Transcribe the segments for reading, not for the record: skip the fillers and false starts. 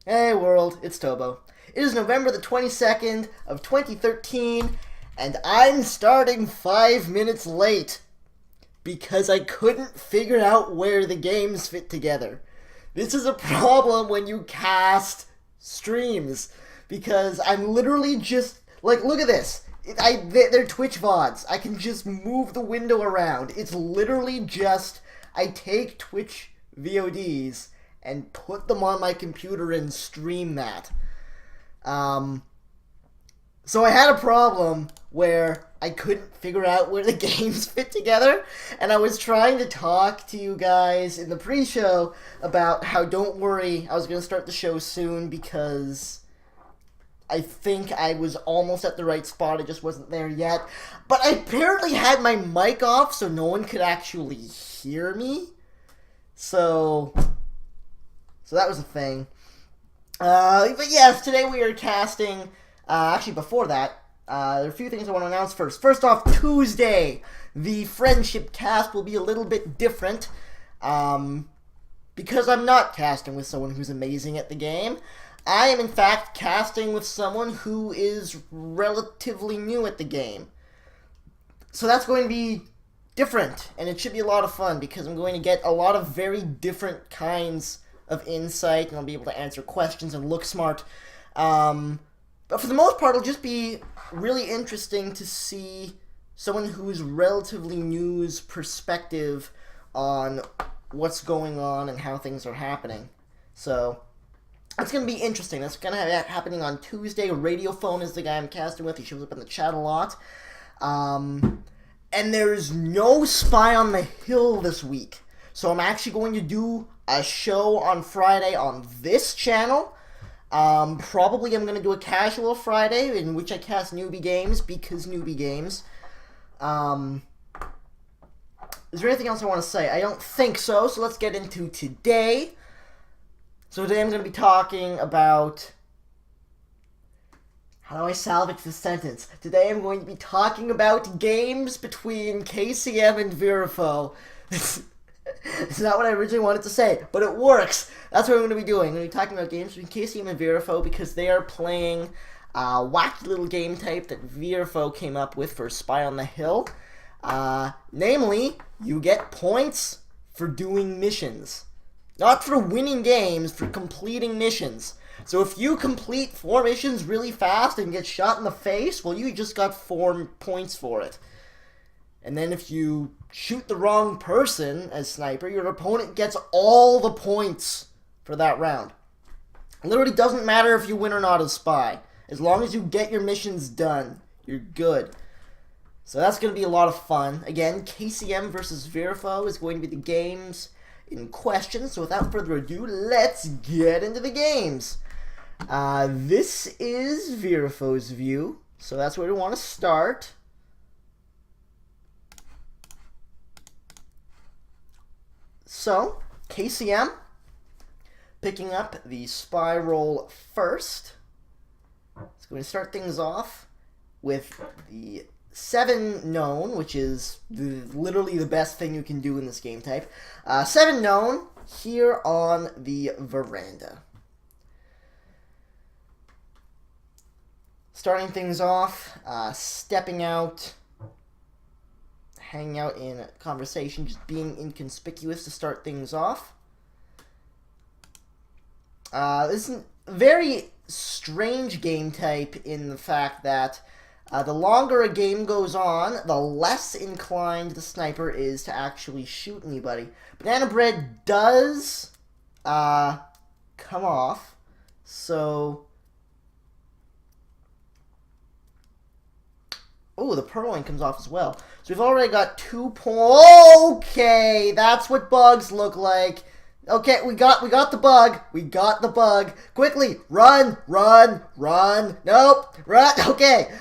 Hey world, it's Tobo. It is November the 22nd of 2013, and I'm starting 5 minutes late because I couldn't figure out where the games fit together. This is a problem when you cast streams because I'm literally just like, look at this. They're Twitch VODs. I can just move the window around. It's literally just I take Twitch VODs and put them on my computer and stream that. So I had a problem where I couldn't figure out where the games fit together, and I was trying to talk to you guys in the pre-show about how, don't worry, I was going to start the show soon because I think I was almost at the right spot, it just wasn't there yet. But I apparently had my mic off so no one could actually hear me. So that was a thing. But yes, today we are casting. Actually, before that, there are a few things I want to announce first. First off, Tuesday, the friendship cast will be a little bit different. Because I'm not casting with someone who's amazing at the game. I am, in fact, casting with someone who is relatively new at the game. So that's going to be different, and it should be a lot of fun because I'm going to get a lot of very different kinds of insight, and I'll be able to answer questions and look smart. But for the most part, it'll just be really interesting to see someone who's relatively new's perspective on what's going on and how things are happening. So it's going to be interesting. That's going to have happening on Tuesday. Radiophone is the guy I'm casting with. He shows up in the chat a lot. And there's no Spy on the Hill this week. So I'm actually going to do a show on Friday on this channel. Probably I'm going to do a casual Friday in which I cast newbie games because newbie games. Is there anything else I want to say? I don't think so, so let's get into today. So today I'm going to be talking about... How do I salvage this sentence? Today I'm going to be talking about games between KCM and Virifaux. It's not what I originally wanted to say, but it works. That's what I'm going to be doing. I'm going to be talking about games between KCM and Virifaux because they are playing a wacky little game type that Virifaux came up with for Spy on the Hill. Namely, you get points for doing missions. Not for winning games, for completing missions. So if you complete 4 missions really fast and get shot in the face, well, you just got 4 points for it. And then if you shoot the wrong person as sniper, your opponent gets all the points for that round. It literally doesn't matter if you win or not as spy. As long as you get your missions done, you're good. So that's going to be a lot of fun. Again, KCM versus Virifaux is going to be the games in question. So without further ado, let's get into the games. This is Virifaux's view. So that's where we want to start. So, KCM, picking up the spy roll first. It's going to start things off with the 7 known, which is literally the best thing you can do in this game type. 7 known here on the veranda. Starting things off, stepping out, hanging out in conversation, just being inconspicuous to start things off. This is a very strange game type in the fact that the longer a game goes on, the less inclined the sniper is to actually shoot anybody. Banana Bread does come off, so... Oh, the purloin comes off as well. So we've already got 2 points. Okay, that's what bugs look like. Okay, we got the bug. We got the bug. Quickly, run, run, run. Nope, run. Okay.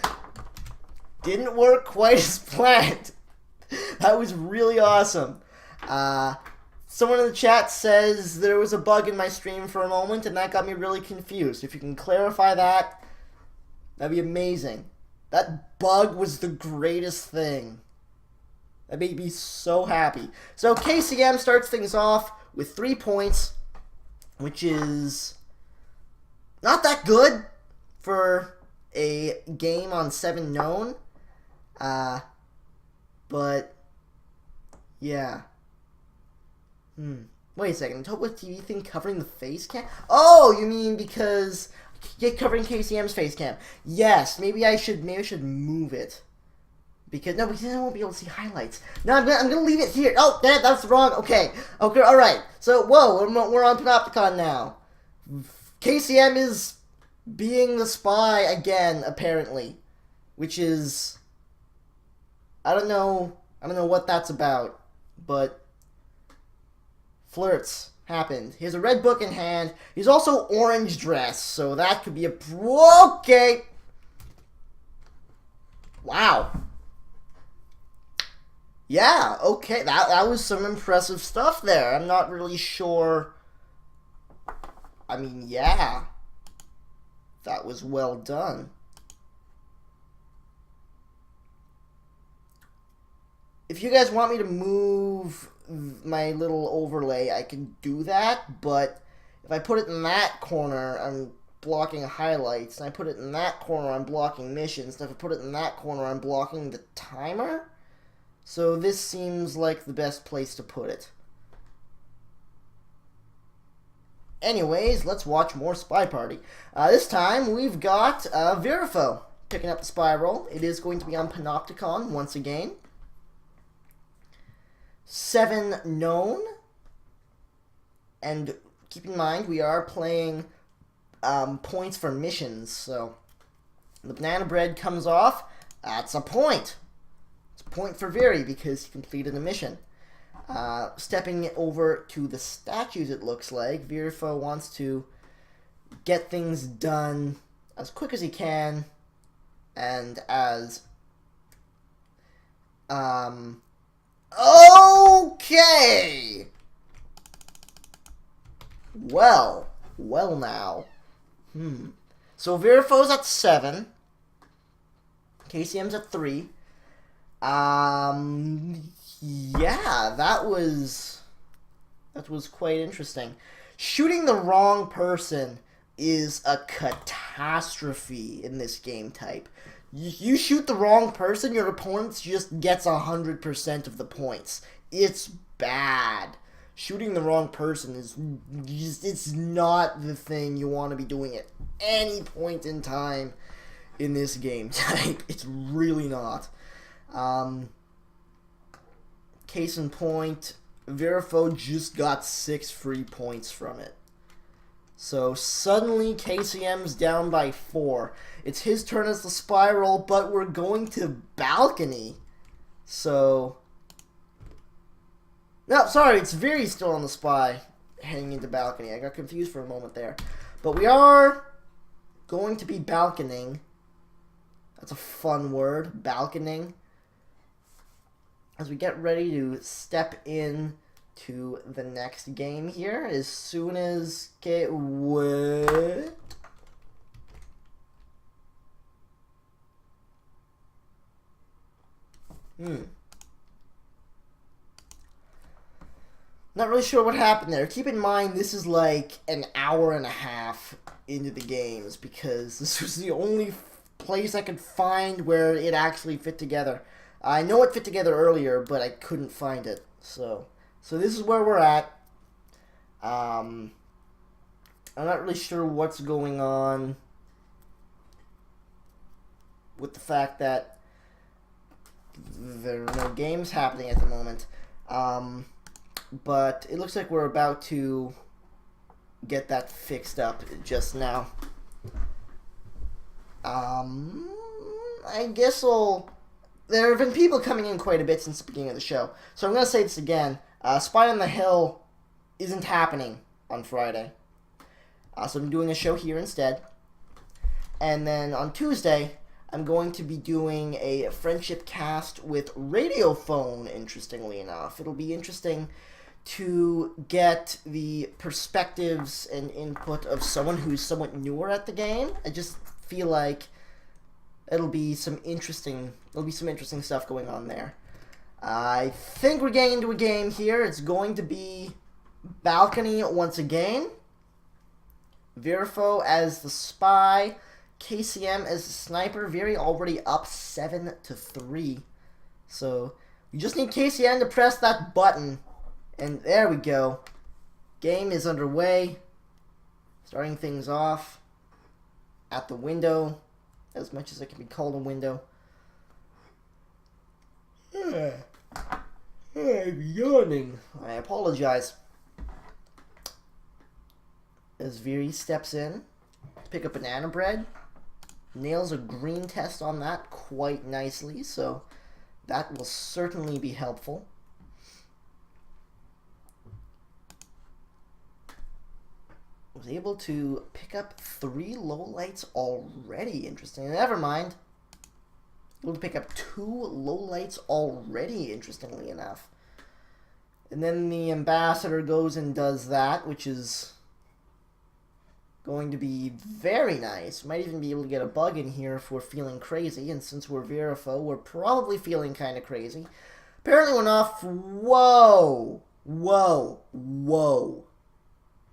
Didn't work quite as planned. That was really awesome. Someone in the chat says there was a bug in my stream for a moment, and that got me really confused. If you can clarify that, that'd be amazing. That bug was the greatest thing. That made me so happy. So KCM starts things off with 3 points, which is Not that good for a game on 7 known. But yeah. Wait a second. Top with TV thing covering the face cam? Oh, you mean because covering KCM's face cam? Yes. Maybe I should move it. Because then I won't be able to see highlights. No, I'm gonna leave it here. Oh, that's wrong. Okay, all right. So whoa, we're on Panopticon now. KCM is being the spy again, apparently, which is I don't know what that's about, but flirts happened. He has a red book in hand. He's also orange dressed, so that could be a okay. Wow. Yeah, okay, that was some impressive stuff there. I'm not really sure. I mean, yeah. That was well done. If you guys want me to move my little overlay, I can do that, but if I put it in that corner, I'm blocking highlights, and I put it in that corner, I'm blocking missions, and if I put it in that corner, I'm blocking the timer? So this seems like the best place to put it. Anyways, let's watch more Spy Party. This time, we've got Virifaux picking up the spy role. It is going to be on Panopticon once again. 7 known. And keep in mind, we are playing points for missions. So, the banana bread comes off. That's a point. It's a point for Viri because he completed a mission. Stepping over to the statues, it looks like. Virifaux wants to get things done as quick as he can and as... Okay! Well now. So Virifaux's at 7. KCM's at 3. Yeah, that was quite interesting. Shooting the wrong person is a catastrophe in this game type. You shoot the wrong person, your opponent just gets 100% of the points. It's bad. Shooting the wrong person is it's not the thing you want to be doing at any point in time in this game type. It's really not. Case in point, Virifaux just got 6 free points from it. So suddenly KCM's down by 4. It's his turn as the spiral, but we're going to balcony. So... No, sorry, it's Viri still on the spy, heading into balcony. I got confused for a moment there. But we are going to be balconing. That's a fun word, balconing. As we get ready to step in to the next game here, as soon as what? Not really sure what happened there. Keep in mind, this is like an hour and a half into the games because this was the only place I could find where it actually fit together. I know it fit together earlier, but I couldn't find it. So this is where we're at. I'm not really sure what's going on with the fact that there are no games happening at the moment. But it looks like we're about to get that fixed up just now. I guess there have been people coming in quite a bit since the beginning of the show. So I'm going to say this again. Spy on the Hill isn't happening on Friday. So I'm doing a show here instead. And then on Tuesday, I'm going to be doing a friendship cast with Radiophone, interestingly enough. It'll be interesting to get the perspectives and input of someone who's somewhat newer at the game. I just feel like there'll be some interesting stuff going on there. I think we're getting into a game here. It's going to be balcony once again. Virifaux as the spy, KCM as the sniper. Viri already up 7-3. So we just need KCM to press that button. And there we go. Game is underway. Starting things off at the window, as much as it can be called a window. I'm yawning. I apologize. As Viri steps in to pick up banana bread, nails a green test on that quite nicely, so that will certainly be helpful. Was able to pick up 3 lowlights already. Interesting. Never mind. Able to pick up 2 lowlights already, interestingly enough. And then the ambassador goes and does that, which is going to be very nice. Might even be able to get a bug in here if we're feeling crazy. And since we're Virifaux, we're probably feeling kind of crazy. Apparently went off. Whoa! Whoa! Whoa!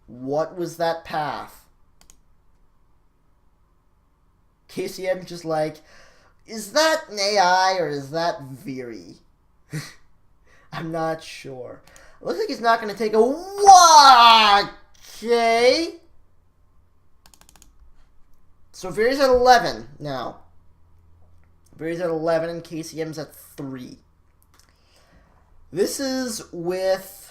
What was that path? KCM just like, is that an AI or is that Viri? I'm not sure. Looks like he's not going to take a what? Okay. So Viri's at 11 now. Viri's at 11 and KCM's at 3. This is with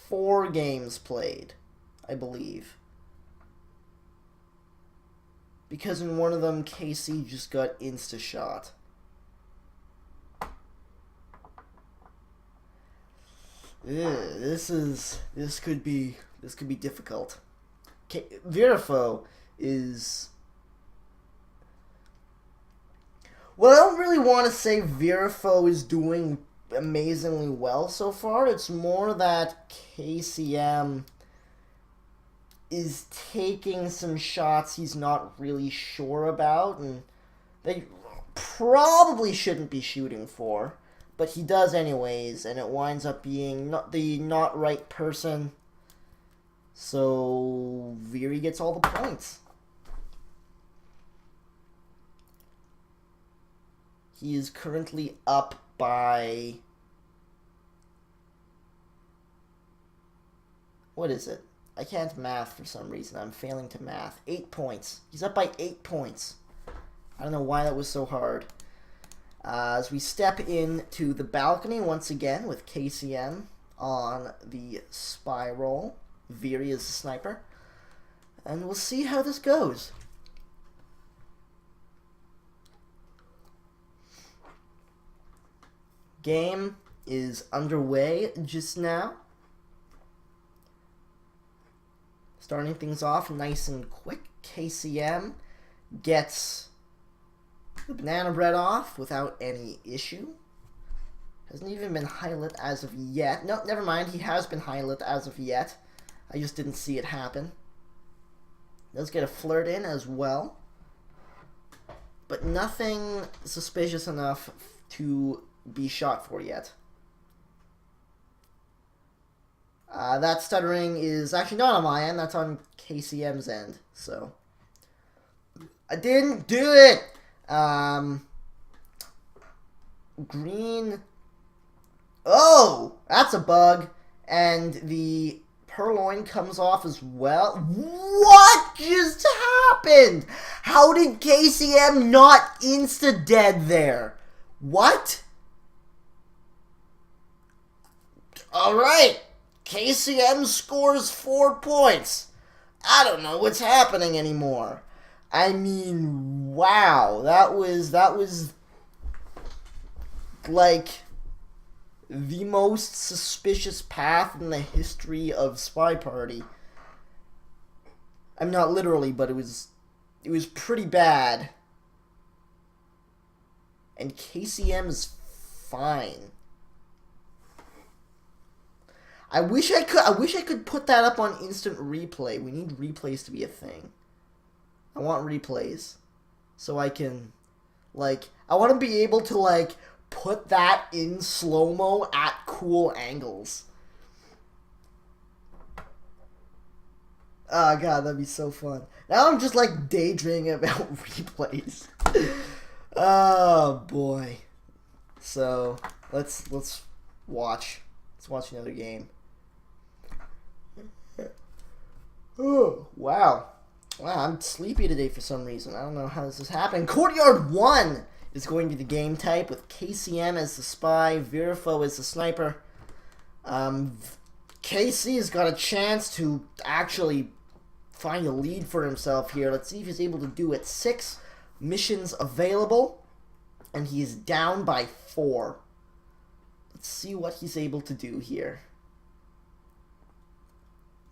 4 games played, I believe. Because in one of them, KC just got insta-shot. This could be difficult. Virifaux is... Well, I don't really want to say Virifaux is doing amazingly well so far. It's more that KCM is taking some shots he's not really sure about, and they probably shouldn't be shooting for, but he does anyways, and it winds up being not right person. So Viri gets all the points. He is currently up by... What is it? I can't math for some reason. I'm failing to math. 8 points. He's up by 8 points. I don't know why that was so hard. As we step into the balcony once again with KCM on the spy roll. Viri is the sniper. And we'll see how this goes. Game is underway just now. Starting things off nice and quick. KCM gets the banana bread off without any issue. Hasn't even been highlit as of yet. No, never mind. He has been highlit as of yet. I just didn't see it happen. Does get a flirt in as well. But nothing suspicious enough to be shot for yet. That stuttering is actually not on my end. That's on KCM's end. So I didn't do it. Green. Oh, that's a bug. And the purloin comes off as well. What just happened? How did KCM not insta-dead there? What? Alright. KCM scores 4 points. I don't know what's happening anymore. I mean, wow. That was like the most suspicious path in the history of Spy Party. I'm not literally, but it was pretty bad. And KCM is fine. I wish I could put that up on instant replay. We need replays to be a thing. I want replays so I can, like, I want to be able to, like, put that in slow-mo at cool angles. Oh god, that'd be so fun. Now I'm just like daydreaming about replays. Oh boy. So let's watch. Let's watch another game. Oh wow. Wow, I'm sleepy today for some reason. I don't know how this is happening. Courtyard 1 is going to be the game type with KCM as the spy, Virifaux as the sniper. KC's got a chance to actually find a lead for himself here. Let's see if he's able to do it. 6 missions available, and he's down by 4. Let's see what he's able to do here.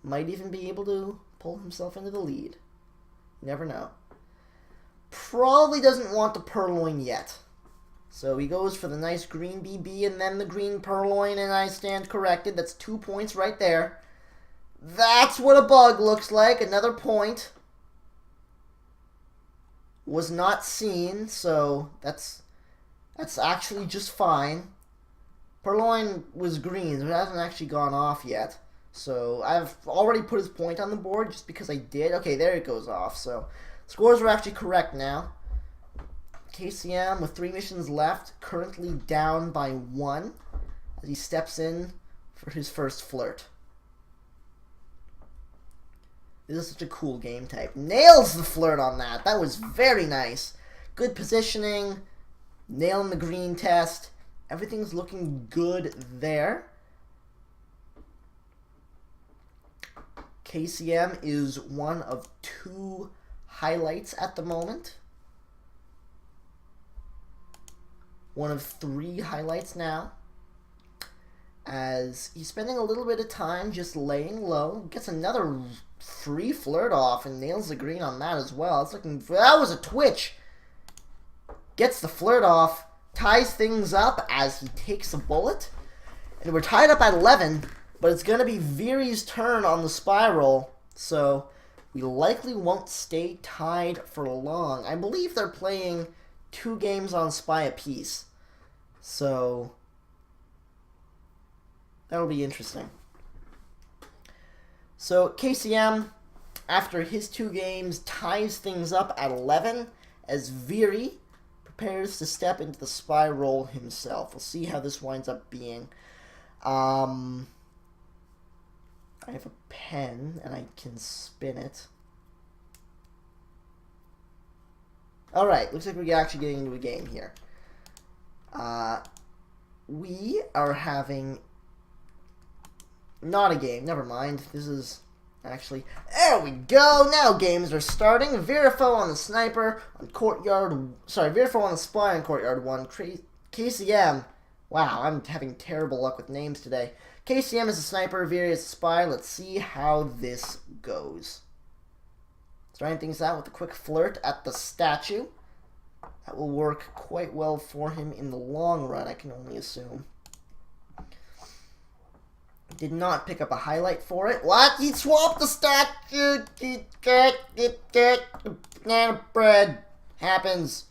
Might even be able to pull himself into the lead. You never know. Probably doesn't want the purloin yet. So he goes for the nice green BB and then the green purloin, and I stand corrected. That's 2 points right there. That's what a bug looks like. Another point. Was not seen, so that's actually just fine. Purloin was green, so it hasn't actually gone off yet. So I've already put his point on the board just because I did. Okay, there it goes off. So scores are actually correct now. KCM with 3 missions left, currently down by 1 as he steps in for his first flirt. This is such a cool game type. Nails the flirt on that. That was very nice. Good positioning. Nailing the green test. Everything's looking good there. KCM is one of 2 highlights at the moment. One of 3 highlights now. As he's spending a little bit of time just laying low. Gets another free flirt off and nails the green on that as well. It's looking for, that was a twitch. Gets the flirt off. Ties things up as he takes a bullet. And we're tied up at 11. But it's going to be Viri's turn on the spiral, so we likely won't stay tied for long. I believe they're playing 2 games on spy apiece, so that'll be interesting. So KCM, after his 2 games, ties things up at 11 as Viri prepares to step into the spy role himself. We'll see how this winds up being. I have a pen, and I can spin it. Alright, looks like we're actually getting into a game here. We are having... Not a game, never mind. This is actually... There we go! Now games are starting. Virifaux on the sniper on courtyard... Sorry, Virifaux on the spy on courtyard 1. KCM. Wow, I'm having terrible luck with names today. KCM is a sniper, Viri is a spy. Let's see how this goes. Starting things out with a quick flirt at the statue. That will work quite well for him in the long run, I can only assume. Did not pick up a highlight for it. What? He swapped the statue! Banana bread. Happens.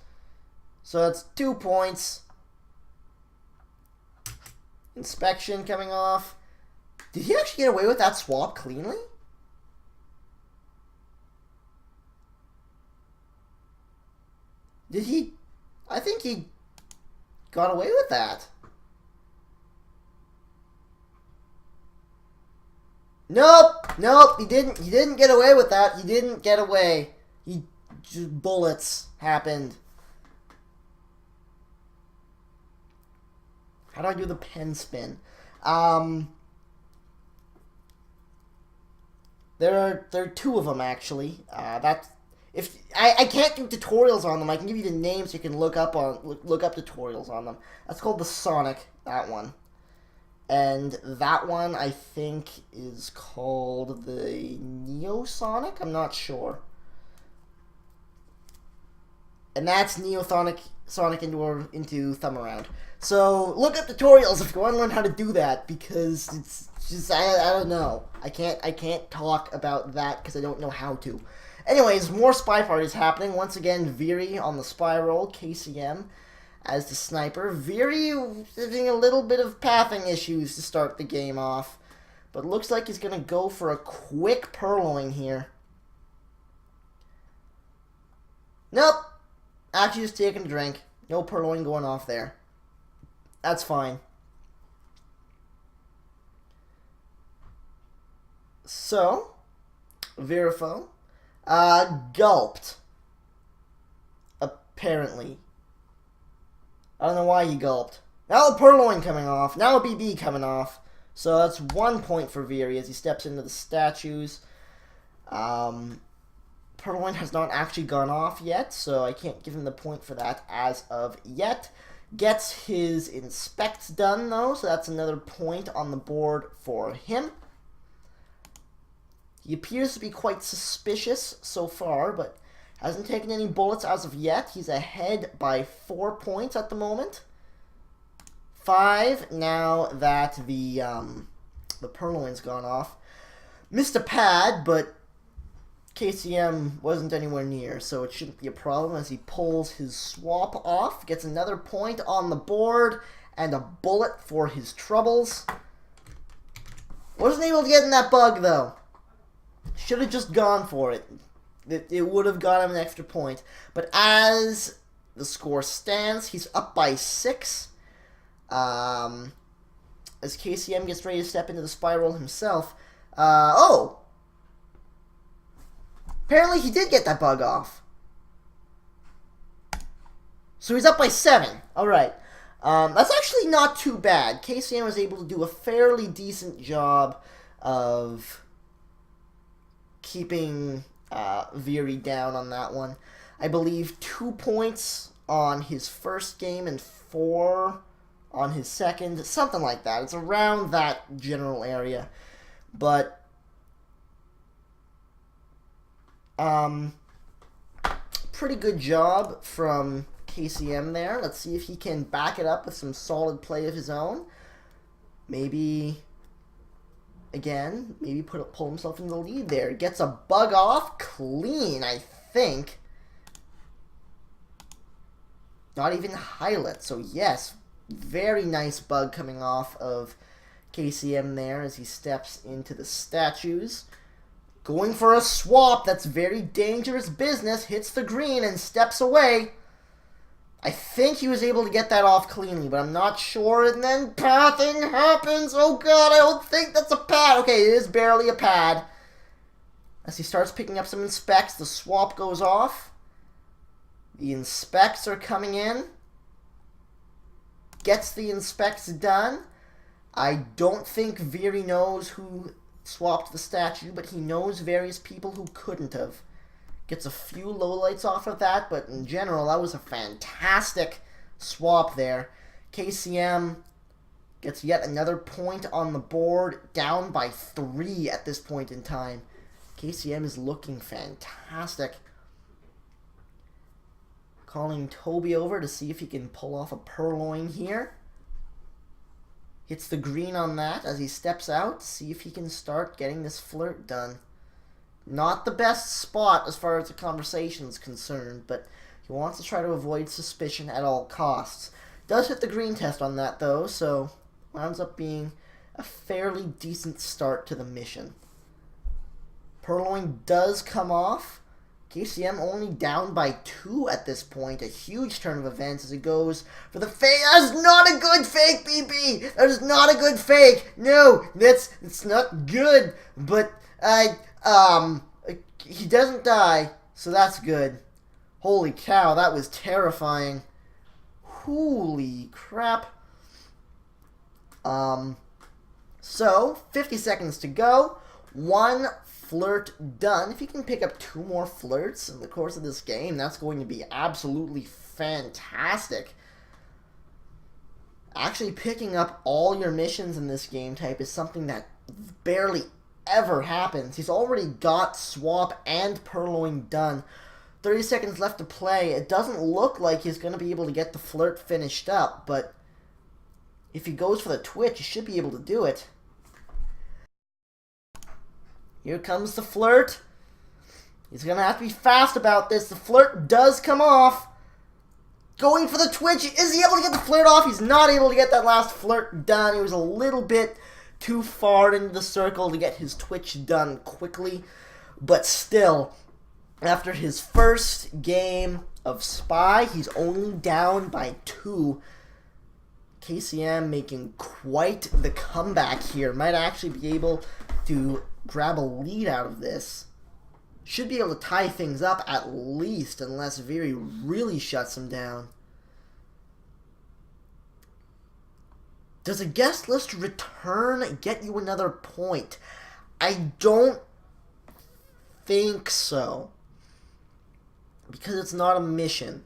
So that's 2 points. Inspection coming off. Did he actually get away with that swap cleanly? Did he? I think he got away with that. Nope, nope, he didn't. He didn't get away with that. He didn't get away. He just bullets happened. How do I do the pen spin? There are 2 of them actually. If I can't do tutorials on them, I can give you the names so you can look up tutorials on them. That's called the Sonic. That one, and that one I think is called the Neo Sonic. I'm not sure. And that's Sonic into Thumb Around. So look up tutorials if you want to learn how to do that, because it's just I don't know. I can't talk about that because I don't know how to. Anyways, more spy parties happening. Once again, Viri on the spy roll, KCM as the sniper. Viri having a little bit of pathing issues to start the game off, But looks like he's going to go for a quick purloin here. Nope. Actually just taking a drink. No purloin going off there. That's fine. So, Virifaux gulped. Apparently. I don't know why he gulped. Now a purloin coming off. Now a BB coming off. So that's 1 point for Viri as he steps into the statues. Purloin has not actually gone off yet, so I can't give him the point for that as of yet. Gets his inspects done, though, so that's another point on the board for him. He appears to be quite suspicious so far, but hasn't taken any bullets as of yet. He's ahead by 4 points at the moment. 5 now that the purloin's gone off. Missed a pad, but KCM wasn't anywhere near, so it shouldn't be a problem as he pulls his swap off. Gets another point on the board and a bullet for his troubles. Wasn't able to get in that bug, though. Should have just gone for it. It would have got him an extra point. But as the score stands, he's up by 6. As KCM gets ready to step into the spiral himself. Oh! Apparently he did get that bug off. So he's up by 7. Alright. That's actually not too bad. KCM was able to do a fairly decent job of keeping Viri down on that one. I believe 2 points on his first game and 4 on his second. Something like that. It's around that general area. But pretty good job from KCM there. Let's see if he can back it up with some solid play of his own. Maybe, again, maybe pull himself in the lead there. Gets a bug off clean, I think. Not even highlight. So yes, very nice bug coming off of KCM there as he steps into the statues. Going for a swap, that's very dangerous business. Hits the green and steps away. I think he was able to get that off cleanly, but I'm not sure. And then pathing happens. Oh god, I don't think that's a pad. Okay, it is barely a pad. As he starts picking up some inspects, the swap goes off. The inspects are coming in. Gets the inspects done. I don't think Viri knows who swapped the statue, but he knows various people who couldn't have. Gets a few lowlights off of that, but in general, that was a fantastic swap there. KCM gets yet another point on the board, down by 3 at this point in time. KCM is looking fantastic. Calling Toby over to see if he can pull off a purloin here. Hits the green on that as he steps out. See if he can start getting this flirt done. Not the best spot as far as the conversation is concerned, but he wants to try to avoid suspicion at all costs. Does hit the green test on that, though, so winds up being a fairly decent start to the mission. Purloin does come off. KCM only down by 2 at this point. A huge turn of events as it goes for the fake. That's not a good fake, BB! That is not a good fake! No, it's not good. But, he doesn't die, so that's good. Holy cow, that was terrifying. Holy crap. So, 50 seconds to go. 1 flirt done. If you can pick up 2 more flirts in the course of this game, that's going to be absolutely fantastic. Actually, picking up all your missions in this game type is something that barely ever happens. He's already got swap and purloin done. 30 seconds left to play. It doesn't look like he's going to be able to get the flirt finished up, but if he goes for the twitch, he should be able to do it. Here comes the flirt. He's going to have to be fast about this. The flirt does come off. Going for the twitch. Is he able to get the flirt off? He's not able to get that last flirt done. He was a little bit too far into the circle to get his twitch done quickly. But still, after his first game of Spy, he's only down by 2. KCM making quite the comeback here. Might actually be able to grab a lead out of this. Should be able to tie things up at least, unless Viri really shuts him down. Does a guest list return get you another point? I don't think so. Because it's not a mission.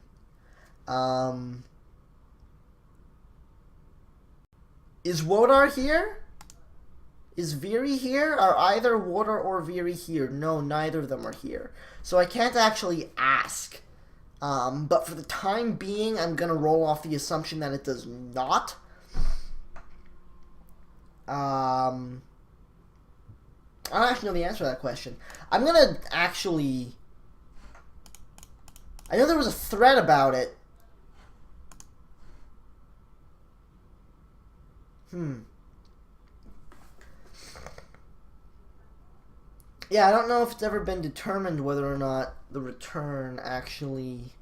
Is Wodar here? Is Viri here? Are either Wodar or Viri here? No, neither of them are here. So I can't actually ask. But for the time being, I'm going to roll off the assumption that it does not. I don't actually know the answer to that question. I'm going to actually... I know there was a thread about it. Yeah, I don't know if it's ever been determined whether or not the return actually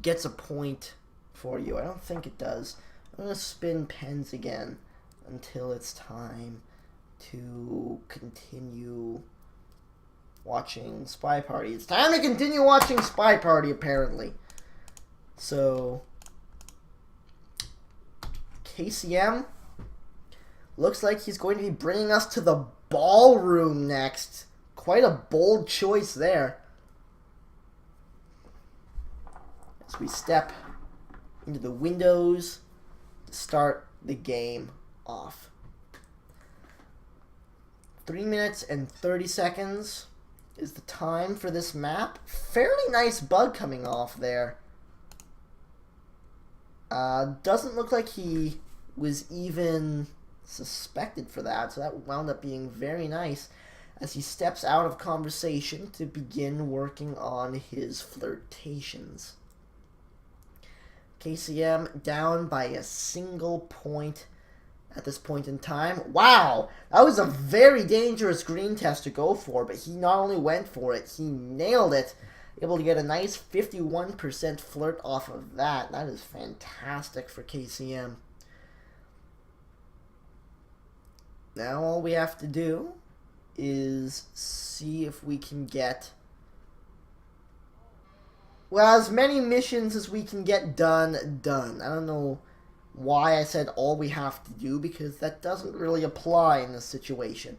gets a point for you. I don't think it does. I'm going to spin pens again until it's time to continue watching Spy Party. It's time to continue watching Spy Party, apparently. So, KCM looks like he's going to be bringing us to the ballroom next. Quite a bold choice there. As we step into the windows to start the game off. 3 minutes and 30 seconds is the time for this map. Fairly nice bug coming off there. Doesn't look like he was even suspected for that, so that wound up being very nice as he steps out of conversation to begin working on his flirtations. KCM down by a single point at this point in time. Wow! That was a very dangerous green test to go for, but he not only went for it, he nailed it. Able to get a nice 51% flirt off of that. That is fantastic for KCM. Now all we have to do is see if we can get, well, as many missions as we can get done. I don't know why I said all we have to do, because that doesn't really apply in this situation.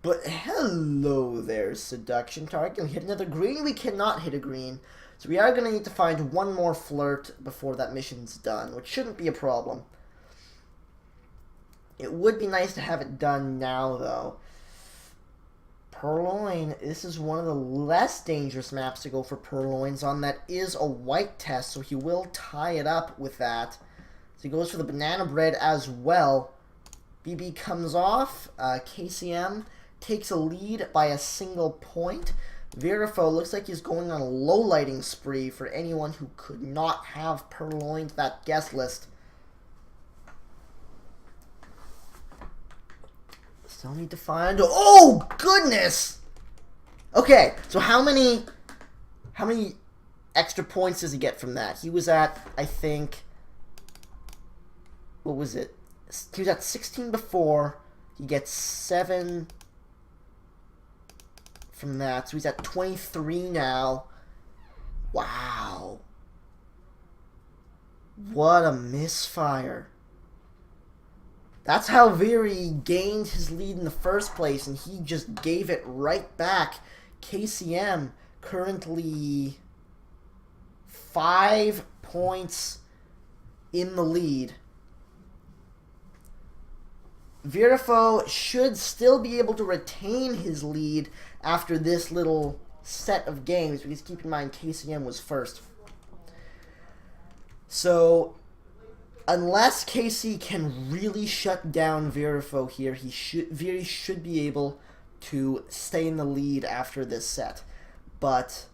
But hello there, Seduction Target. Can we hit another green? We cannot hit a green. So we are going to need to find one more flirt before that mission's done, which shouldn't be a problem. It would be nice to have it done now, though. Purloin, this is one of the less dangerous maps to go for purloins on. That is a white test, so he will tie it up with that. So he goes for the banana bread as well. BB comes off. KCM takes a lead by a single point. Virifaux looks like he's going on a low lighting spree for anyone who could not have purloined that guest list. Still need to find... Oh, goodness! Okay, so how many extra points does he get from that? He was at, I think... What was it? He was at 16 before. He gets 7 from that. So he's at 23 now. Wow. What a misfire. That's how Viri gained his lead in the first place, and he just gave it right back. KCM currently 5 points in the lead. Virifaux should still be able to retain his lead after this little set of games, because keep in mind KCM was first. So, unless KC can really shut down Virifaux here, Viri should be able to stay in the lead after this set. But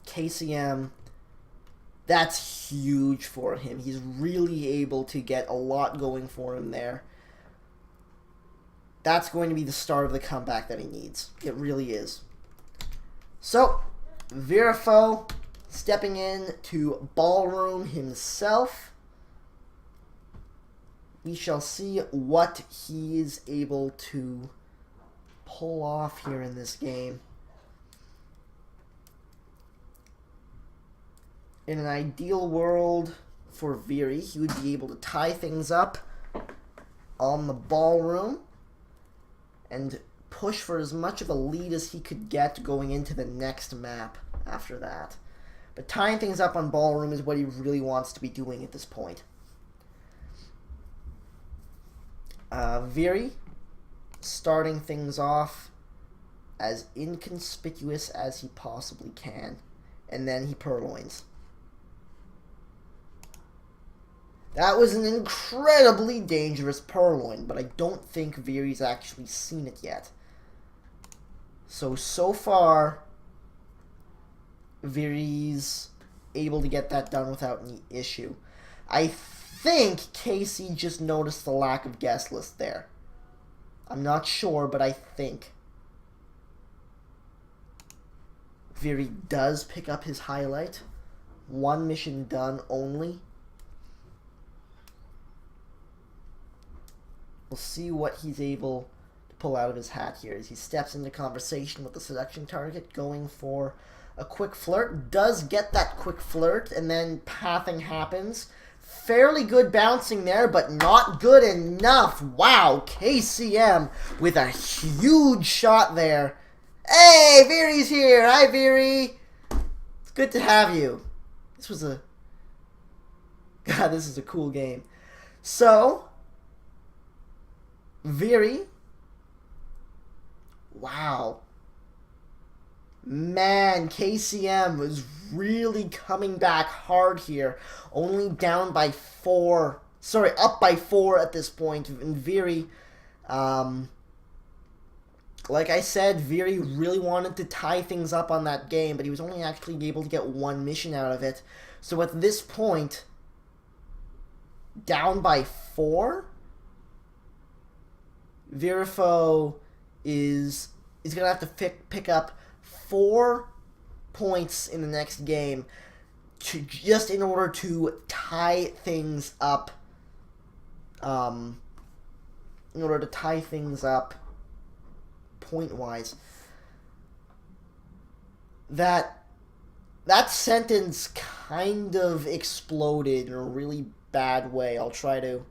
KCM, that's huge for him. He's really able to get a lot going for him there. that's going to be the start of the comeback that he needs. It really is. So, Virifaux stepping in to Ballroom himself. We shall see what he is able to pull off here in this game. In an ideal world for Viri, he would be able to tie things up on the Ballroom and push for as much of a lead as he could get going into the next map after that. But tying things up on Ballroom is what he really wants to be doing at this point. Viri starting things off as inconspicuous as he possibly can, and then he purloins. That was an incredibly dangerous purloin, but I don't think Viri's actually seen it yet. So far, Viri's able to get that done without any issue. I think KC just noticed the lack of guest list there. I'm not sure, but I think. Viri does pick up his highlight. One mission done only. We'll see what he's able to pull out of his hat here as he steps into conversation with the seduction target, going for a quick flirt. Does get that quick flirt, and then pathing happens. Fairly good bouncing there, but not good enough. Wow, KCM with a huge shot there. Hey, Viri's here. Hi, Viri. It's good to have you. This was a... God, this is a cool game. So... Viri. Wow. Man, KCM was really coming back hard here. Only down by 4. Sorry, up by 4 at this point. And Viri, like I said, Viri really wanted to tie things up on that game, but he was only actually able to get one mission out of it. So at this point, down by 4... Virifaux is going to have to pick up 4 points in the next game just in order to tie things up. In order to tie things up point-wise. That sentence kind of exploded in a really bad way. I'll try to...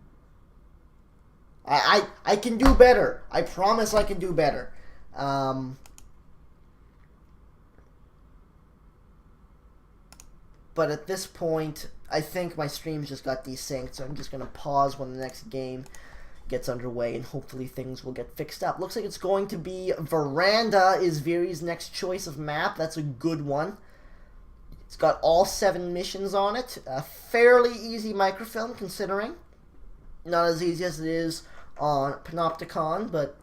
I can do better. I promise I can do better. But at this point, I think my streams just got desynced, so I'm just going to pause when the next game gets underway, and hopefully things will get fixed up. Looks like it's going to be Veranda is Viri's next choice of map. That's a good one. It's got all 7 missions on it. A fairly easy microfilm, considering. Not as easy as it is on Panopticon, but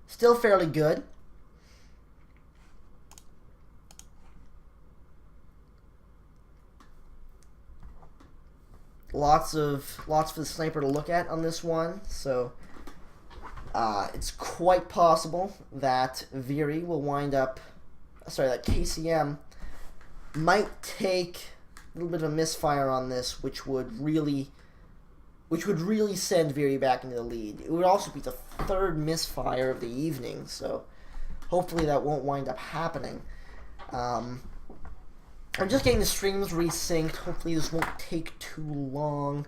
still fairly good. Lots for the sniper to look at on this one, so it's quite possible that Viri will wind up, that KCM might take a little bit of a misfire on this, which would really send Viri back into the lead. It would also be the 3rd misfire of the evening, so hopefully that won't wind up happening. I'm just getting the streams resynced. Hopefully this won't take too long.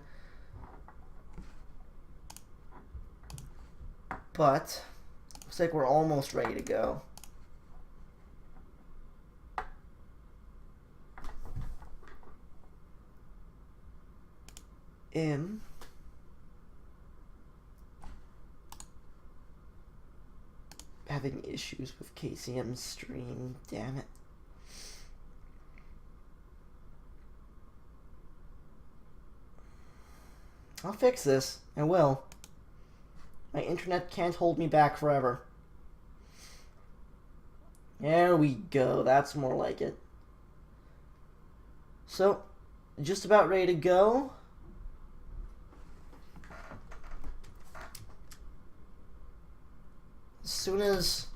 But looks like we're almost ready to go. Having issues with KCM's stream, damn it. I'll fix this. I will. My internet can't hold me back forever. There we go. That's more like it. So, just about ready to go. soon as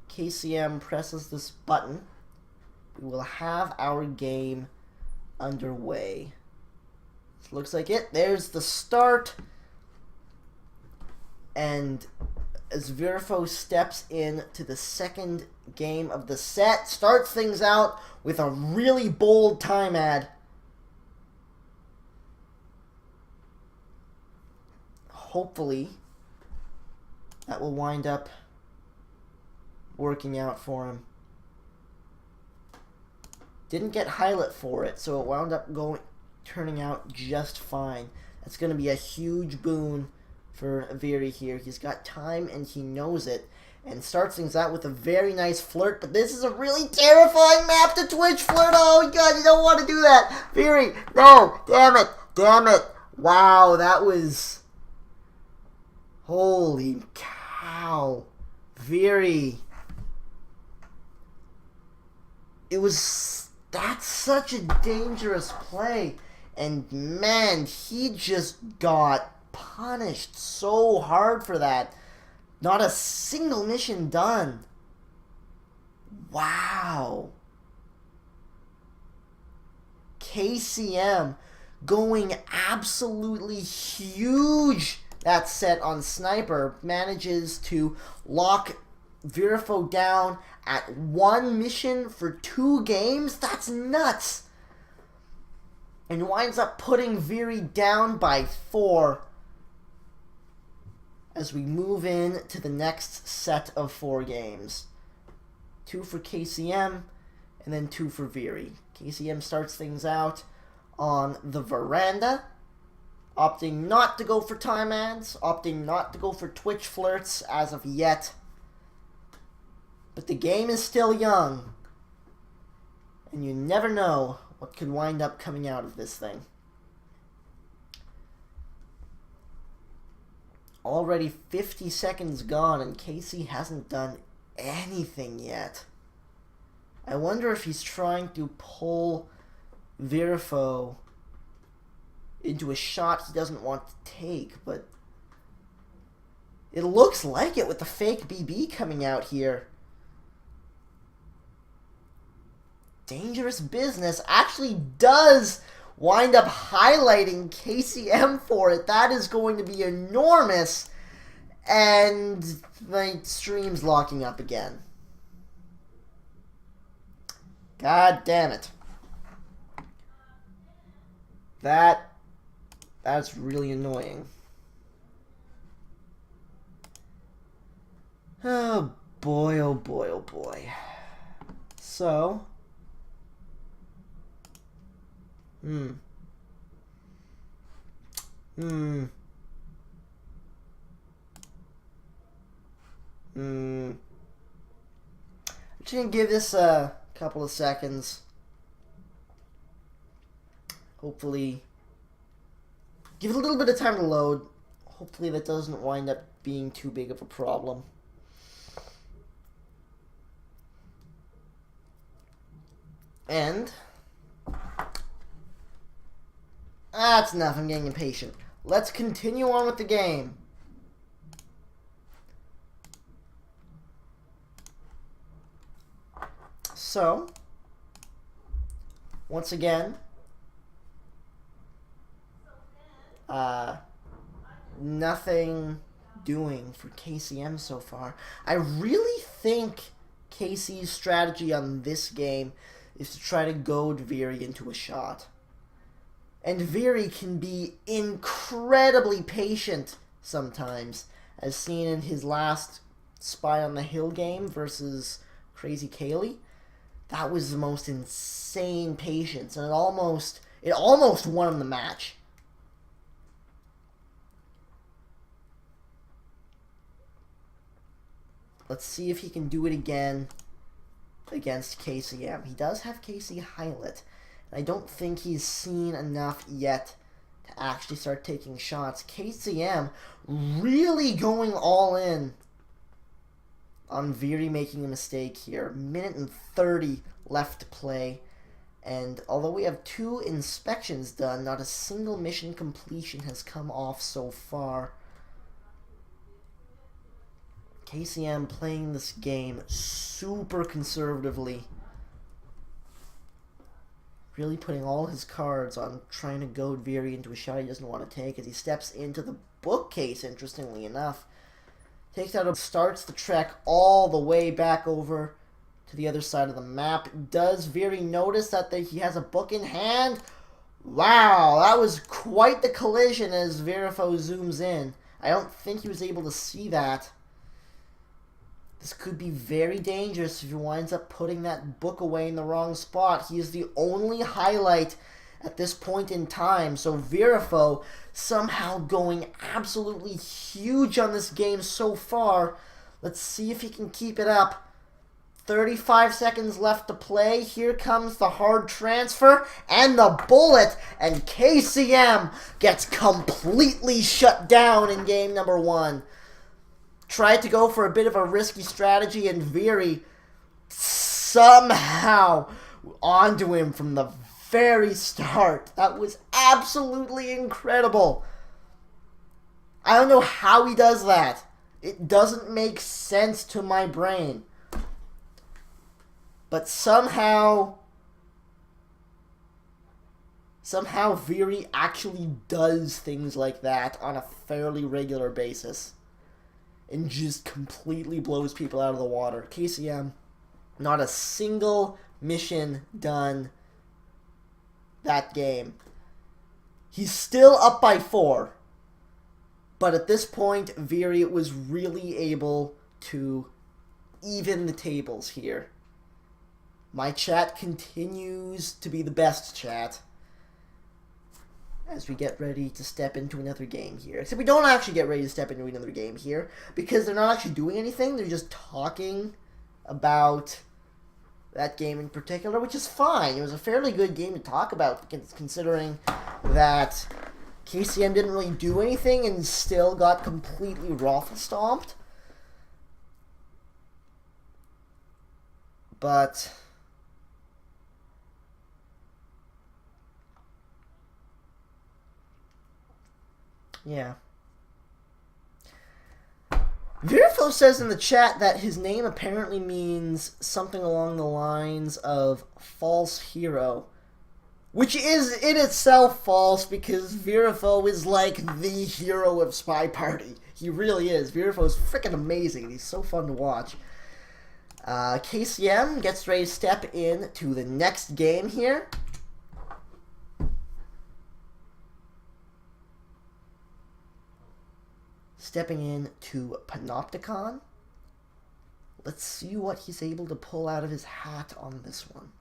KCM presses this button, we will have our game underway. Looks like it. There's the start. And as Virifaux steps into the second game of the set, starts things out with a really bold time ad. Hopefully, that will wind up working out for him. Didn't get highlight for it, so it wound up turning out just fine. That's going to be a huge boon for Viri here. He's got time and he knows it, and starts things out with a very nice flirt, but this is a really terrifying map to Twitch flirt. Oh god, you don't want to do that. Viri, no, damn it, damn it. Wow, that was... Holy cow. Viri. That's such a dangerous play. And man, he just got punished so hard for that. Not a single mission done. Wow. KCM going absolutely huge that set on Sniper. Manages to lock Virifaux down at 1 mission for 2 games? That's nuts. And winds up putting Viri down by 4 as we move in to the next set of 4 games. 2 for KCM and then 2 for Viri. KCM starts things out on the veranda, opting not to go for time ads, opting not to go for Twitch flirts as of yet. But the game is still young, and you never know what could wind up coming out of this thing. Already 50 seconds gone, and Casey hasn't done anything yet. I wonder if he's trying to pull Virifaux into a shot he doesn't want to take, but it looks like it with the fake BB coming out here. Dangerous business actually does wind up highlighting KCM for it. That is going to be enormous. And my stream's locking up again. God damn it. That's really annoying. Oh boy, oh boy, oh boy. So... I'm just gonna give this a couple of seconds. Hopefully, give it a little bit of time to load. Hopefully that doesn't wind up being too big of a problem. And that's enough, I'm getting impatient. Let's continue on with the game. So, once again, nothing doing for KCM so far. I really think KC's strategy on this game is to try to goad Viri into a shot. And Viri can be incredibly patient sometimes, as seen in his last Spy on the Hill game versus Crazy Kaylee. That was the most insane patience, and it almost won him the match. Let's see if he can do it again against KCM. He does have KC highlight. I don't think he's seen enough yet to actually start taking shots. KCM really going all in on Viri making a mistake here. Minute and 30 left to play. And although we have 2 inspections done, not a single mission completion has come off so far. KCM playing this game super conservatively. Really putting all his cards on trying to goad Viri into a shot he doesn't want to take as he steps into the bookcase, interestingly enough. Takes out starts the trek all the way back over to the other side of the map. Does Viri notice that he has a book in hand? Wow, that was quite the collision as Virifaux zooms in. I don't think he was able to see that. This could be very dangerous if he winds up putting that book away in the wrong spot. He is the only highlight at this point in time. So Virifaux somehow going absolutely huge on this game so far. Let's see if he can keep it up. 35 seconds left to play. Here comes the hard transfer and the bullet. And KCM gets completely shut down in game number 1. Tried to go for a bit of a risky strategy, and Viri somehow onto him from the very start. That was absolutely incredible. I don't know how he does that. It doesn't make sense to my brain. But somehow Viri actually does things like that on a fairly regular basis. And just completely blows people out of the water. KCM, not a single mission done that game. He's still up by 4. But at this point, Viri was really able to even the tables here. My chat continues to be the best chat as we get ready to step into another game here. Except we don't actually get ready to step into another game here because they're not actually doing anything. They're just talking about that game in particular, which is fine. It was a fairly good game to talk about considering that KCM didn't really do anything and still got completely raffle-stomped. But yeah. Virifaux says in the chat that his name apparently means something along the lines of false hero. Which is in itself false because Virifaux is like the hero of Spy Party. He really is. Virifaux is freaking amazing. He's so fun to watch. KCM gets ready to step into the next game here. Stepping in to Panopticon. Let's see what he's able to pull out of his hat on this one.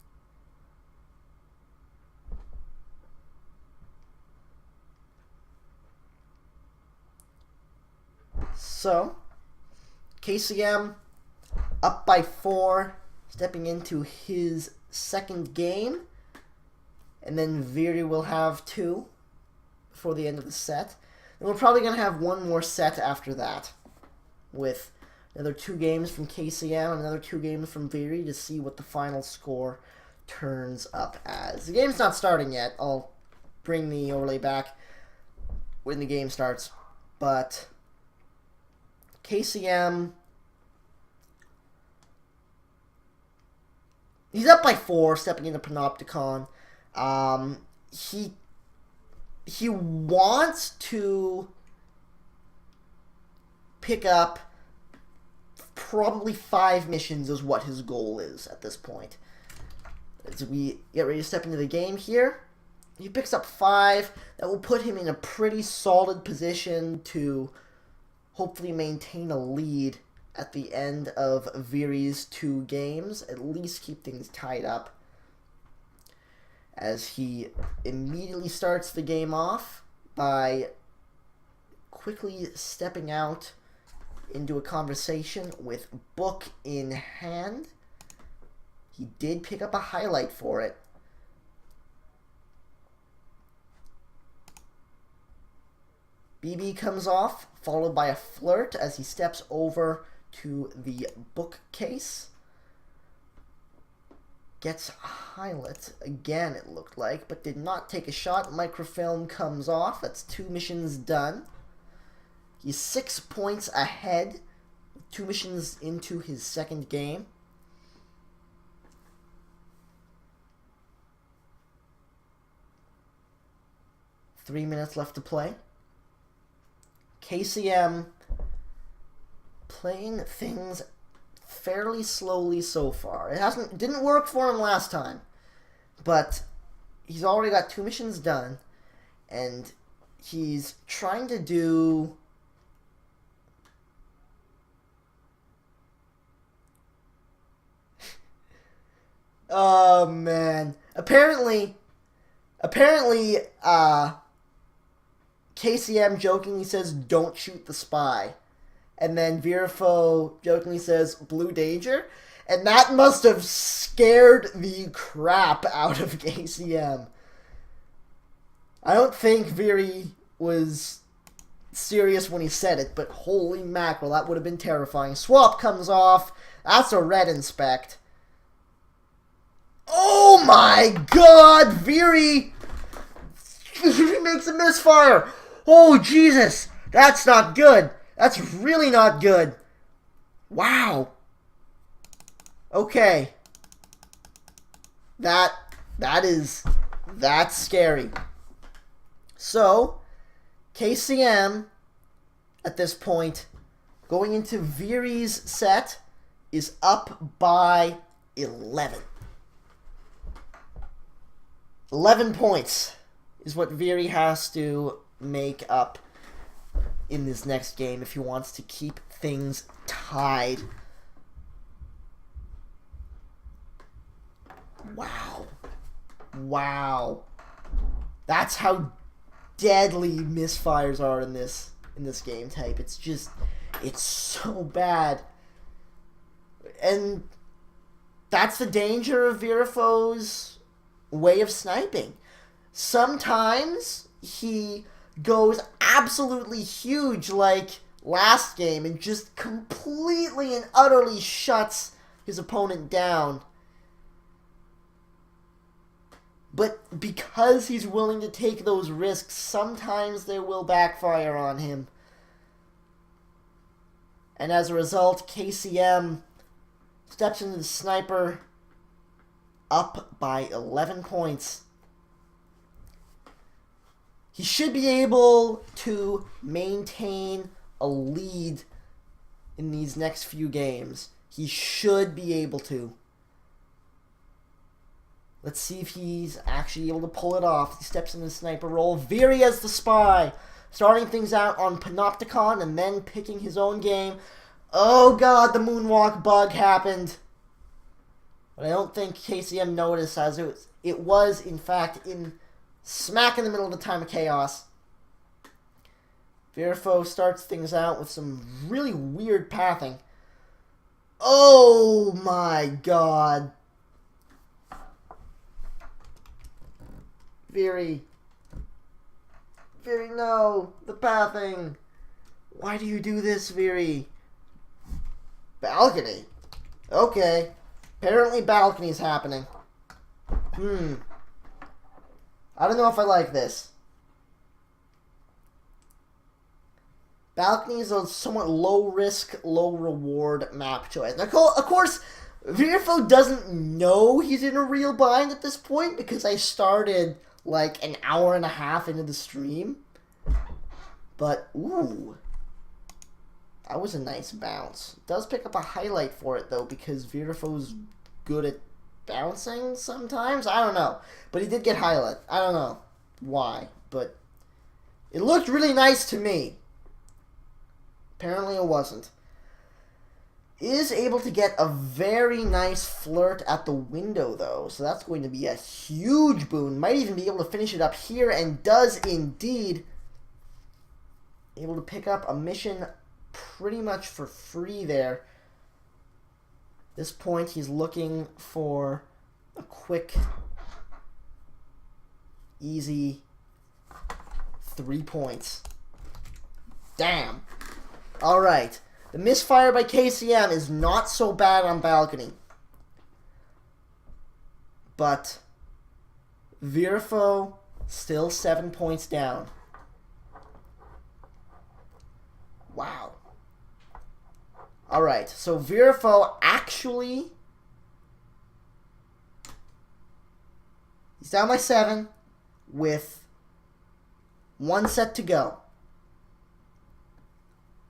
So, KCM up by 4, stepping into his second game. And then Viri will have 2 before the end of the set. And we're probably going to have one more set after that, with another 2 games from KCM and another 2 games from Viri to see what the final score turns up as. The game's not starting yet. I'll bring the overlay back when the game starts. But KCM, he's up by 4, stepping into Panopticon. He wants to pick up probably 5 missions is what his goal is at this point. As we get ready to step into the game here, he picks up 5. That will put him in a pretty solid position to hopefully maintain a lead at the end of Viri's 2 games. At least keep things tied up. As he immediately starts the game off by quickly stepping out into a conversation with book in hand. He did pick up a highlight for it. BB comes off, followed by a flirt as he steps over to the bookcase. Gets a highlight again, it looked like, but did not take a shot. Microfilm comes off. That's 2 missions done. He's 6 points ahead 2 missions into his second game. Three minutes left to play. KCM playing things fairly slowly so far. Didn't work for him last time, but he's already got 2 missions done, and he's trying to do oh man. Apparently KCM jokingly says, "Don't shoot the spy." And then Virifaux jokingly says, "Blue danger." And that must have scared the crap out of KCM. I don't think Viri was serious when he said it, but holy mackerel, that would have been terrifying. Swap comes off. That's a red inspect. Oh my god, Viri! He makes a misfire! Oh, Jesus! That's not good. That's really not good. Wow. Okay. That's scary. So, KCM, at this point, going into Viri's set, is up by 11. 11 points is what Viri has to make up in this next game if he wants to keep things tied. Wow. Wow. That's how deadly misfires are in this game type. It's so bad. And that's the danger of Virifaux's way of sniping. Sometimes he goes absolutely huge like last game and just completely and utterly shuts his opponent down. But because he's willing to take those risks, sometimes they will backfire on him. And as a result, KCM steps into the sniper up by 11 points. He should be able to maintain a lead in these next few games. He should be able to. Let's see if he's actually able to pull it off. He steps into the sniper role. Viri as the spy. Starting things out on Panopticon and then picking his own game. Oh god, the moonwalk bug happened. But I don't think KCM noticed, as it was in fact smack in the middle of the time of chaos. Virifaux starts things out with some really weird pathing. Oh my god. Viri, no. The pathing. Why do you do this, Viri? Balcony. Okay. Apparently balcony's happening. I don't know if I like this. Balcony is a somewhat low-risk, low-reward map choice. Now, of course, Virifaux doesn't know he's in a real bind at this point because I started like an hour and a half into the stream. But, ooh. That was a nice bounce. It does pick up a highlight for it, though, because Virifaux's good at bouncing sometimes. I don't know. But he did get highlight. I don't know why, but it looked really nice to me. Apparently it wasn't. Is able to get a very nice flirt at the window, though. So that's going to be a huge boon. Might even be able to finish it up here, and does indeed. Able to pick up a mission pretty much for free there. At this point, he's looking for a quick, easy 3 points. Damn. All right. The misfire by KCM is not so bad on balcony. But Virifaux still 7 points down. Wow. Alright, so Virifaux actually... He's down by 7 with 1 set to go.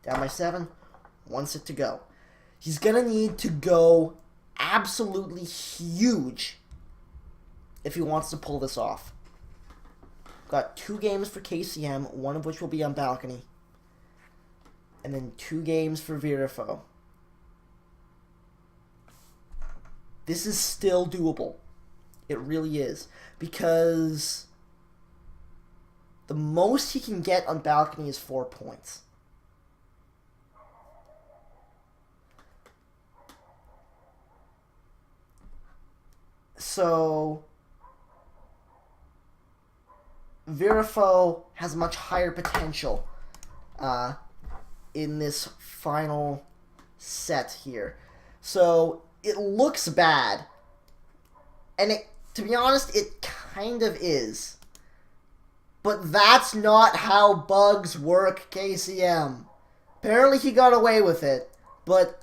Down by 7, 1 set to go. He's going to need to go absolutely huge if he wants to pull this off. Got 2 games for KCM, one of which will be on balcony. And then 2 games for Virifaux. This is still doable. It really is. Because the most he can get on balcony is 4 points. So Virifaux has much higher potential in this final set here. So it looks bad. And to be honest, it kind of is. But that's not how bugs work, KCM. Apparently he got away with it. But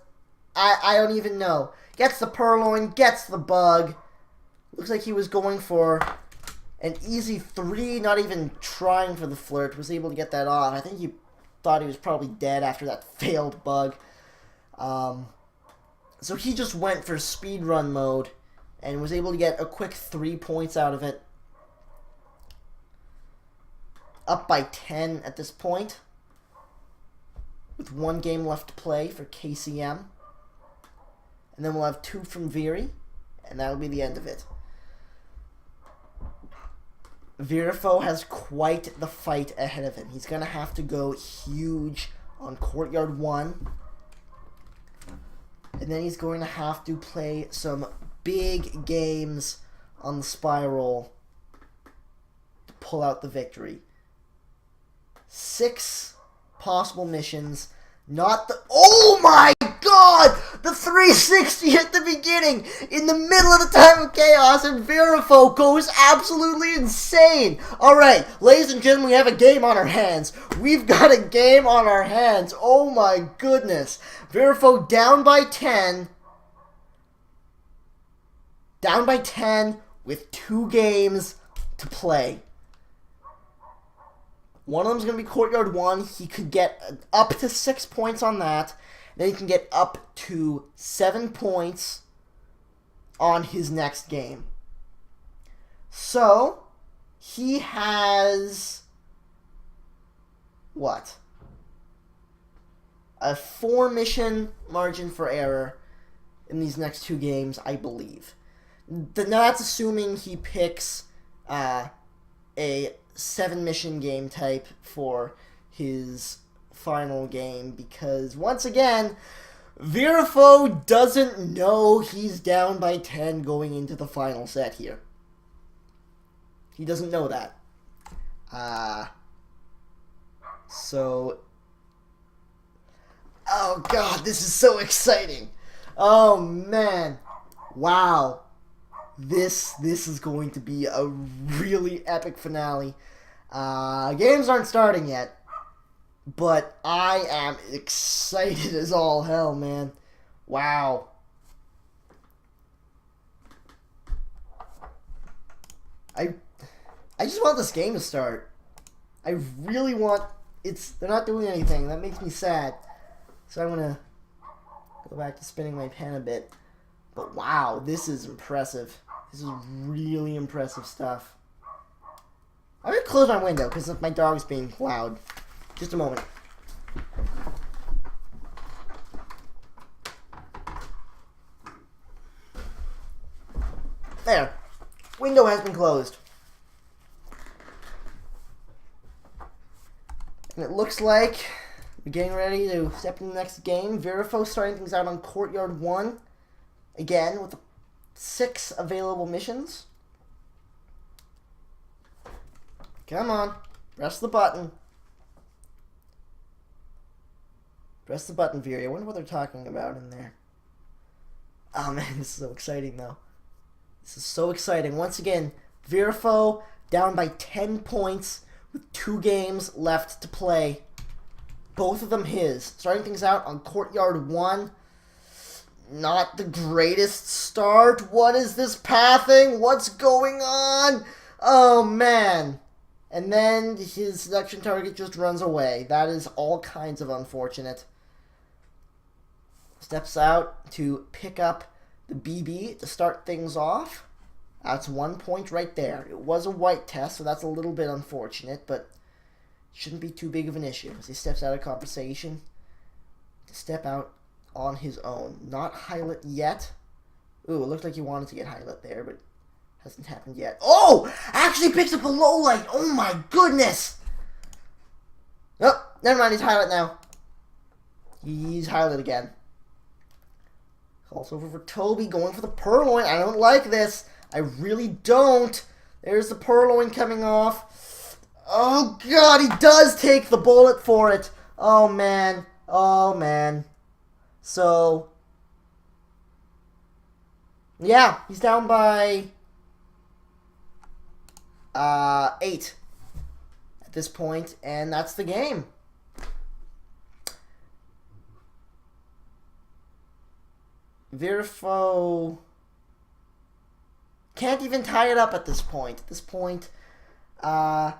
I don't even know. Gets the purloin, gets the bug. Looks like he was going for an easy 3, not even trying for the flirt. Was able to get that off. I think he thought he was probably dead after that failed bug. So he just went for speedrun mode and was able to get a quick 3 points out of it. Up by 10 at this point, with 1 game left to play for KCM. And then we'll have 2 from Viri, and that'll be the end of it. Virifaux has quite the fight ahead of him. He's going to have to go huge on Courtyard 1. And then he's going to have to play some big games on the Spiral to pull out the victory. 6 possible missions. Not the... Oh my god! The 360 at the beginning! In the middle of the time of chaos, and Virifaux goes absolutely insane! Alright, ladies and gentlemen, we have a game on our hands. We've got a game on our hands. Oh my goodness. Virifaux down by 10. Down by 10 with 2 games to play. One of them's going to be Courtyard 1. He could get up to 6 points on that. Then he can get up to 7 points on his next game. So, he has... what? A 4-mission margin for error in these next 2 games, I believe. Now that's assuming he picks a 7-mission game type for his final game, because once again, Virifaux doesn't know he's down by 10 going into the final set here. He doesn't know that. So, oh god, this is so exciting. Oh man, wow. This is going to be a really epic finale. Games aren't starting yet, but I am excited as all hell, man. Wow. I just want this game to start. I really want... They're not doing anything. That makes me sad. So I'm gonna go back to spinning my pen a bit. But wow, this is impressive. This is really impressive stuff. I'm going to close my window because my dog's being loud. Just a moment. There. Window has been closed. And it looks like we're getting ready to step into the next game. Virifaux starting things out on Courtyard 1. Again, with 6 available missions. Come on. Press the button. Press the button, Viri. I wonder what they're talking about in there. Oh man, this is so exciting though. This is so exciting. Once again, Virifaux down by 10 points with 2 games left to play. both of them his. Starting things out on Courtyard 1. Not the greatest start. What is this pathing? What's going on? Oh, man. And then his seduction target just runs away. That is all kinds of unfortunate. Steps out to pick up the BB to start things off. That's 1 point right there. It was a white test, so that's a little bit unfortunate, but shouldn't be too big of an issue as he steps out of conversation to step out on his own. Not highlight yet. Ooh, it looked like he wanted to get highlight there, but hasn't happened yet. Oh! Actually picks up a low light. Oh my goodness! Oh, never mind. He's highlight now. He's highlight again. Calls over for Toby, going for the purloin. I don't like this. I really don't. There's the purloin coming off. Oh god, he does take the bullet for it. Oh man. Oh man. So, yeah, he's down by 8 at this point, and that's the game. Virifaux can't even tie it up at this point. At this point, you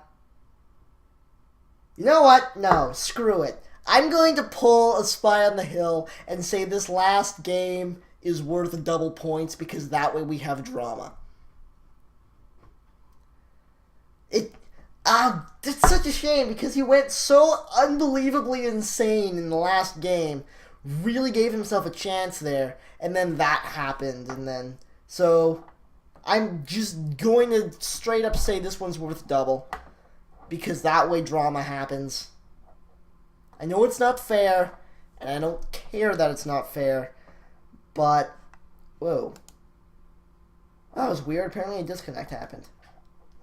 know what? No, screw it. I'm going to pull a spy on the hill and say this last game is worth double points because that way we have drama. It's such a shame because he went so unbelievably insane in the last game. Really gave himself a chance there, and then that happened, and then... So, I'm just going to straight up say this one's worth double because that way drama happens. I know it's not fair, and I don't care that it's not fair, but, whoa. That was weird. Apparently a disconnect happened.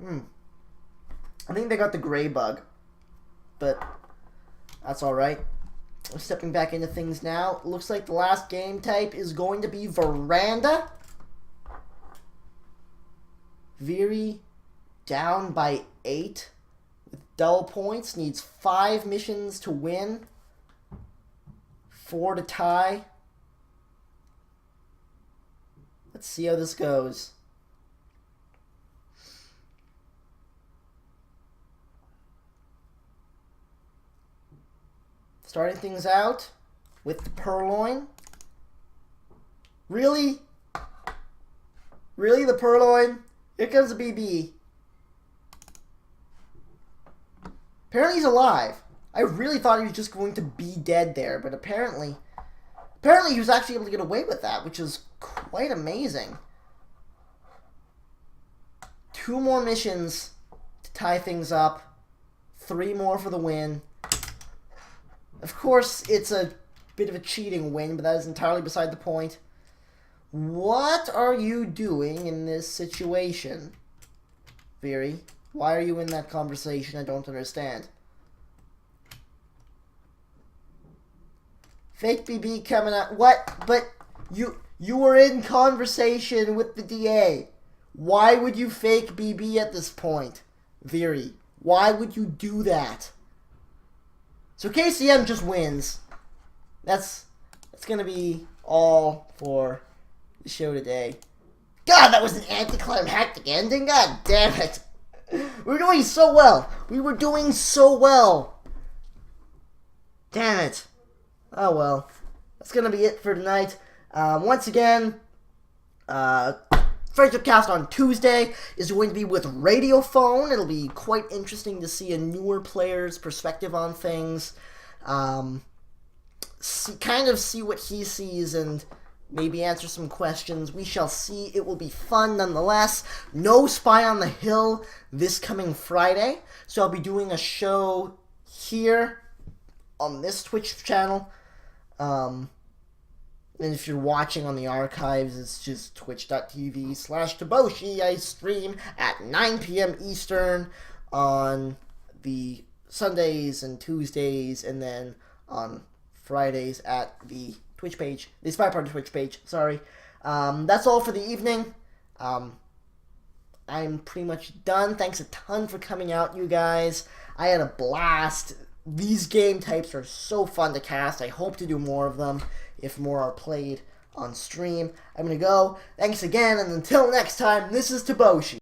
I think they got the gray bug, but that's alright. We're stepping back into things now. Looks like the last game type is going to be Veranda. Viri down by 8. With double points, needs 5 missions to win, 4 to tie. Let's see how this goes. Starting things out with the purloin. Really? Really, the purloin? Here comes the BB. Apparently he's alive. I really thought he was just going to be dead there, but apparently he was actually able to get away with that, which is quite amazing. 2 more missions to tie things up. 3 more for the win. Of course, it's a bit of a cheating win, but that is entirely beside the point. What are you doing in this situation, Viri? Why are you in that conversation? I don't understand. Fake BB coming out. What? But you were in conversation with the DA. Why would you fake BB at this point, Viri? Why would you do that? So KCM just wins. That's gonna be all for the show today. God, that was an anticlimactic ending. God damn it. We were doing so well. We were doing so well. Damn it. Oh well. That's gonna be it for tonight. Once again, Friendship Cast on Tuesday is going to be with Radiophone. It'll be quite interesting to see a newer player's perspective on things. Kind of see what he sees and maybe answer some questions. We shall see. It will be fun nonetheless. No Spy on the Hill this coming Friday. So I'll be doing a show here on this Twitch channel. And if you're watching on the archives, it's just twitch.tv/Toboshi. I stream at 9 p.m. Eastern on the Sundays and Tuesdays, and then on Fridays at the Twitch page, the Spy Party Twitch page, sorry. That's all for the evening. I'm pretty much done. Thanks a ton for coming out, you guys. I had a blast these game types are so fun to cast. I hope to do more of them if more are played on stream. I'm going to go. Thanks again, and until next time, this is Taboshi.